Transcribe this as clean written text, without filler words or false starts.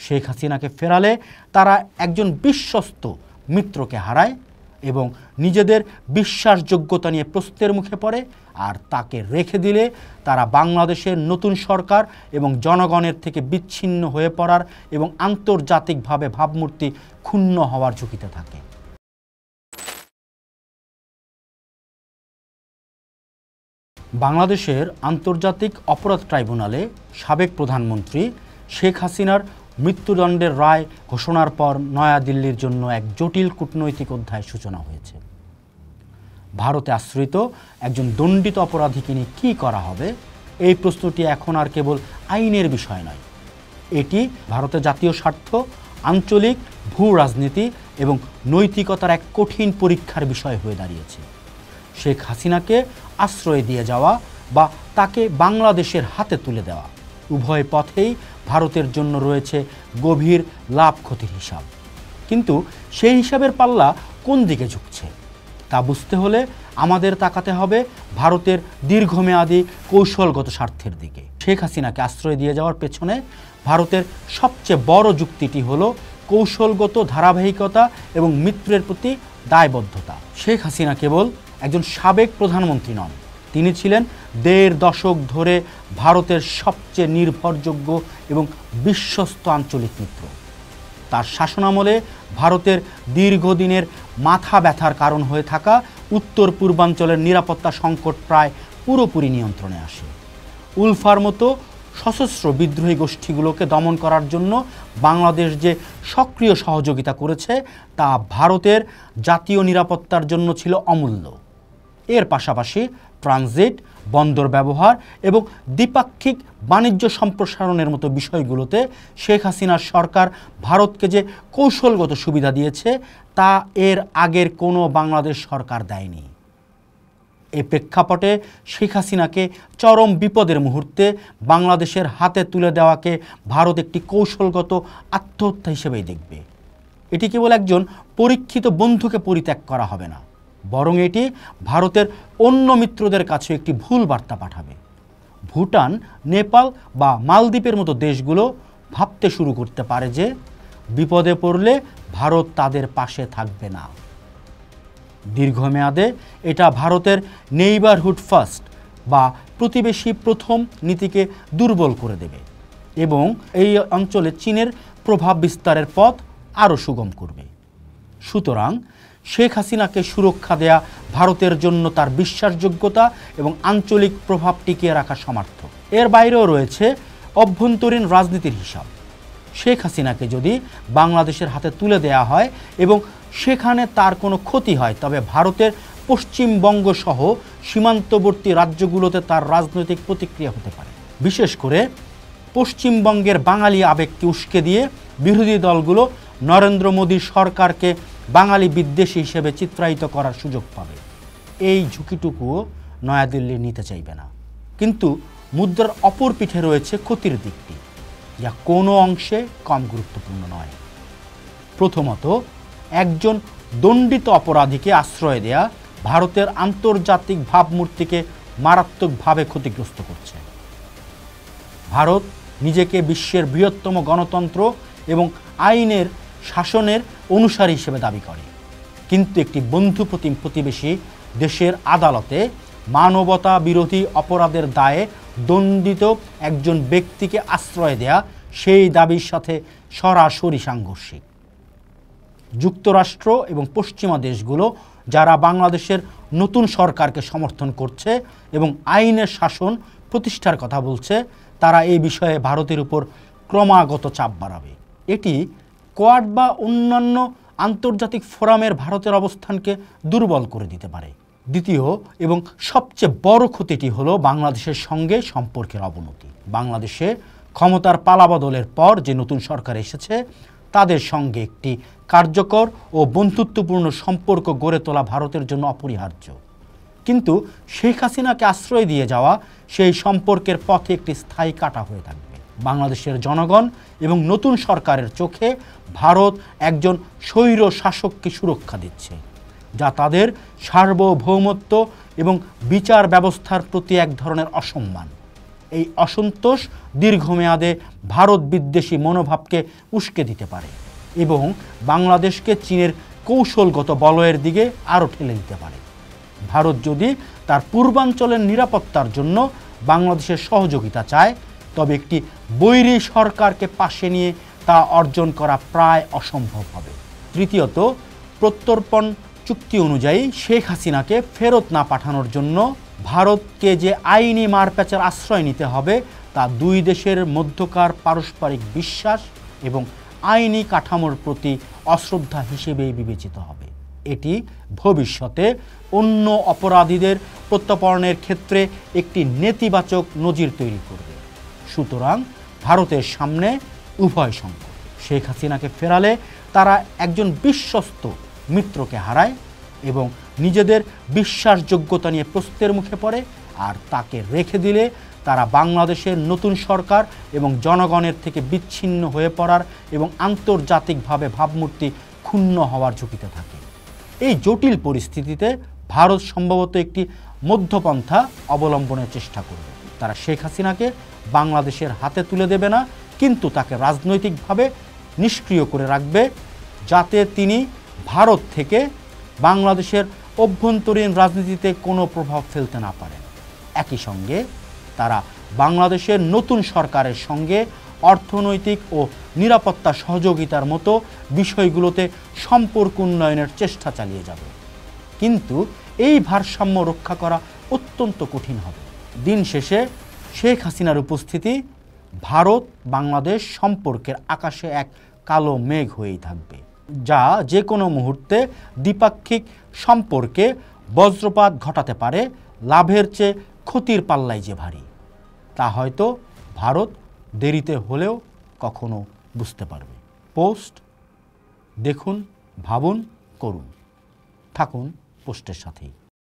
শেখ হাসিনাকে ফেরালে তারা একজন বিশ্বস্ত মিত্রকে হারায় এবং নিজেদের বিশ্বাসযোগ্যতা নিয়ে প্রশ্নের মুখে পড়ে, আর তাকে রেখে দিলে তারা বাংলাদেশের নতুন সরকার এবং জনগণের থেকে বিচ্ছিন্ন হয়ে পড়ার এবং আন্তর্জাতিকভাবে ভাবমূর্তি ক্ষুণ্ণ হওয়ার ঝুঁকিতে থাকে। বাংলাদেশের আন্তর্জাতিক অপরাধ ট্রাইব্যুনালে সাবেক প্রধানমন্ত্রী শেখ হাসিনার মৃত্যুদণ্ডের রায় ঘোষণার পর নয়াদিল্লির জন্য এক জটিল কূটনৈতিক অধ্যায়ের সূচনা হয়েছে। ভারতে আশ্রিত একজন দণ্ডিত অপরাধীকে নিয়ে কী করা হবে, এই প্রশ্নটি এখন আর কেবল আইনের বিষয় নয়, এটি ভারতের জাতীয় স্বার্থ, আঞ্চলিক ভূ রাজনীতি এবং নৈতিকতার এক কঠিন পরীক্ষার বিষয় হয়ে দাঁড়িয়েছে। শেখ হাসিনাকে আশ্রয় দিয়ে যাওয়া বা তাকে বাংলাদেশের হাতে তুলে দেওয়া, উভয় পথেই ভারতের জন্য রয়েছে গভীর লাভ ক্ষতির হিসাব। কিন্তু সেই হিসাবের পাল্লা কোন দিকে ঝুঁকছে তা বুঝতে হলে আমাদের তাকাতে হবে ভারতের দীর্ঘমেয়াদী কৌশলগত স্বার্থের দিকে। শেখ হাসিনাকে আশ্রয় দিয়ে যাওয়ার পেছনে ভারতের সবচেয়ে বড় যুক্তিটি হলো কৌশলগত ধারাবাহিকতা এবং মিত্রের প্রতি দায়বদ্ধতা। শেখ হাসিনা কেবল একজন সাবেক প্রধানমন্ত্রী নন, তিনি ছিলেন ১.৫ দশক ধরে ভারতের সবচেয়ে নির্ভরযোগ্য এবং বিশ্বস্ত আঞ্চলিক মিত্র। তার শাসনামলে ভারতের দীর্ঘদিনের মাথা ব্যথার কারণ হয়ে থাকা উত্তর পূর্বাঞ্চলের নিরাপত্তা সংকট প্রায় পুরোপুরি নিয়ন্ত্রণে আসে। উলফার মতো সশস্ত্র বিদ্রোহী গোষ্ঠীগুলোকে দমন করার জন্য বাংলাদেশ যে সক্রিয় সহযোগিতা করেছে তা ভারতের জাতীয় নিরাপত্তার জন্য ছিল অমূল্য। এর পাশাপাশি ট্রানজিট, বন্দর ব্যবহার এবং দ্বিপাক্ষিক বাণিজ্য সম্প্রসারণের মতো বিষয়গুলোতে শেখ হাসিনার সরকার ভারতকে যে কৌশলগত সুবিধা দিয়েছে তা এর আগের কোনো বাংলাদেশ সরকার দেয়নি। এই প্রেক্ষাপটে শেখ হাসিনাকে চরম বিপদের মুহূর্তে বাংলাদেশের হাতে তুলে দেওয়াকে ভারত একটি কৌশলগত আত্মহত্যা হিসেবেই দেখবে। এটি কেবল একজন পরীক্ষিত বন্ধুকে পরিত্যাগ করা হবে না, বরং এটি ভারতের অন্য মিত্রদের কাছে একটি ভুল বার্তা পাঠাবে। ভুটান, নেপাল বা মালদ্বীপের মতো দেশগুলো ভাবতে শুরু করতে পারে যে বিপদে পড়লে ভারত তাদের পাশে থাকবে না। দীর্ঘমেয়াদে এটা ভারতের নেইবারহুড ফার্স্ট বা প্রতিবেশী প্রথম নীতিকে দুর্বল করে দেবে এবং এই অঞ্চলে চীনের প্রভাব বিস্তারের পথ আরও সুগম করবে। সুতরাং শেখ হাসিনাকে সুরক্ষা দেয়া ভারতের জন্য তার বিশ্বাসযোগ্যতা এবং আঞ্চলিক প্রভাব টিকিয়ে রাখার সামর্থ্য। এর বাইরেও রয়েছে অভ্যন্তরীণ রাজনীতির হিসাব। শেখ হাসিনাকে যদি বাংলাদেশের হাতে তুলে দেয়া হয় এবং সেখানে তার কোনো ক্ষতি হয়, তবে ভারতের পশ্চিমবঙ্গ সহ সীমান্তবর্তী রাজ্যগুলোতে তার রাজনৈতিক প্রতিক্রিয়া হতে পারে। বিশেষ করে পশ্চিমবঙ্গের বাঙালি আবেগকে উস্কে দিয়ে বিরোধী দলগুলো নরেন্দ্র মোদী সরকারকে বাঙালি বিদ্বেষী হিসেবে চিত্রায়িত করার সুযোগ পাবে। এই ঝুঁকিটুকুও নয়াদিল্লি নিতে চাইবে না। কিন্তু মুদ্রার অপর পিঠে রয়েছে ক্ষতির দিকটি, যা কোনো অংশে কম গুরুত্বপূর্ণ নয়। প্রথমত, একজন দণ্ডিত অপরাধীকে আশ্রয় দেয়া ভারতের আন্তর্জাতিক ভাবমূর্তিকে মারাত্মকভাবে ক্ষতিগ্রস্ত করছে। ভারত নিজেকে বিশ্বের বৃহত্তম গণতন্ত্র এবং আইনের শাসনের অনুসারী হিসেবে দাবি করে, কিন্তু একটি বন্ধুপ্রতিম প্রতিবেশী দেশের আদালতে মানবতা বিরোধী অপরাধের দায়ে দণ্ডিত একজন ব্যক্তিকে আশ্রয় দেয়া সেই দাবির সাথে সরাসরি সাংঘর্ষিক। যুক্তরাষ্ট্র এবং পশ্চিমা দেশগুলো যারা বাংলাদেশের নতুন সরকারকে সমর্থন করছে এবং আইনের শাসন প্রতিষ্ঠার কথা বলছে, তারা এই বিষয়ে ভারতের উপর ক্রমাগত চাপ বাড়াবে। এটি কোয়াড বা অন্যান্য আন্তর্জাতিক ফোরামের ভারতের অবস্থানকে দুর্বল করে দিতে পারে। দ্বিতীয় এবং সবচেয়ে বড় ক্ষতিটি হলো বাংলাদেশের সঙ্গে সম্পর্কের অবনতি। বাংলাদেশে ক্ষমতার পালাবদলের পর যে নতুন সরকার এসেছে তাদের সঙ্গে একটি কার্যকর ও বন্ধুত্বপূর্ণ সম্পর্ক গড়ে তোলা ভারতের জন্য অপরিহার্য। কিন্তু শেখ হাসিনাকে আশ্রয় দিয়ে যাওয়া সেই সম্পর্কের পথে একটি স্থায়ী কাঁটা হয়ে থাকবে। বাংলাদেশের জনগণ এবং নতুন সরকারের চোখে ভারত একজন স্বৈর শাসককে সুরক্ষা দিচ্ছে, যা তাদের সার্বভৌমত্ব এবং বিচার ব্যবস্থার প্রতি এক ধরনের অসম্মান। এই অসন্তোষ দীর্ঘমেয়াদে ভারত বিদ্বেষী মনোভাবকে উস্কে দিতে পারে এবং বাংলাদেশকে চীনের কৌশলগত বলয়ের দিকে আরও ঠেলে দিতে পারে। ভারত যদি তার পূর্বাঞ্চলের নিরাপত্তার জন্য বাংলাদেশের সহযোগিতা চায়, তবে একটি বৈরী সরকারকে পাশে নিয়ে তা অর্জন করা প্রায় অসম্ভব হবে। তৃতীয়ত, প্রত্যর্পণ চুক্তি অনুযায়ী শেখ হাসিনাকে ফেরত না পাঠানোর জন্য ভারতকে যে আইনি মারপ্যাচের আশ্রয় নিতে হবে, তা দুই দেশের মধ্যকার পারস্পরিক বিশ্বাস এবং আইনি কাঠামোর প্রতি অশ্রদ্ধা হিসেবেই বিবেচিত হবে। এটি ভবিষ্যতে অন্য অপরাধীদের প্রত্যর্পণের ক্ষেত্রে একটি নেতিবাচক নজির তৈরি করবে। সুতরাং ভারতের সামনে উভয় সংকট। শেখ হাসিনাকে ফেরালে তারা একজন বিশ্বস্ত মিত্রকে হারায় এবং নিজেদের বিশ্বাসযোগ্যতা নিয়ে প্রশ্নের মুখে পড়ে, আর তাকে রেখে দিলে তারা বাংলাদেশের নতুন সরকার এবং জনগণের থেকে বিচ্ছিন্ন হয়ে পড়ার এবং আন্তর্জাতিকভাবে ভাবমূর্তি ক্ষুণ্ণ হওয়ার ঝুঁকিতে থাকে। এই জটিল পরিস্থিতিতে ভারত সম্ভবত একটি মধ্যপন্থা অবলম্বনের চেষ্টা করবে। তারা শেখ হাসিনাকে বাংলাদেশের হাতে তুলে দেবে না, কিন্তু তাকে রাজনৈতিকভাবে নিষ্ক্রিয় করে রাখবে, যাতে তিনি ভারত থেকে বাংলাদেশের অভ্যন্তরীণ রাজনীতিতে কোনো প্রভাব ফেলতে না পারেন। একই সঙ্গে তারা বাংলাদেশের নতুন সরকারের সঙ্গে অর্থনৈতিক ও নিরাপত্তা সহযোগিতার মতো বিষয়গুলোতে সম্পর্ক উন্নয়নের চেষ্টা চালিয়ে যাবে। কিন্তু এই ভারসাম্য রক্ষা করা অত্যন্ত কঠিন হবে। দিন শেষে শেখ হাসিনার উপস্থিতি ভারত বাংলাদেশ সম্পর্কের আকাশে এক কালো মেঘ হয়েই থাকবে, যা যে কোনো মুহূর্তে দ্বিপাক্ষিক সম্পর্কে বজ্রপাত ঘটাতে পারে। লাভের চেয়ে ক্ষতির পাল্লাই যে ভারী, তা হয়তো ভারত দেরিতে হলেও কখনো বুঝতে পারবে। পোস্ট দেখুন, ভাবুন, করুন। থাকুন পোস্টের সাথেই।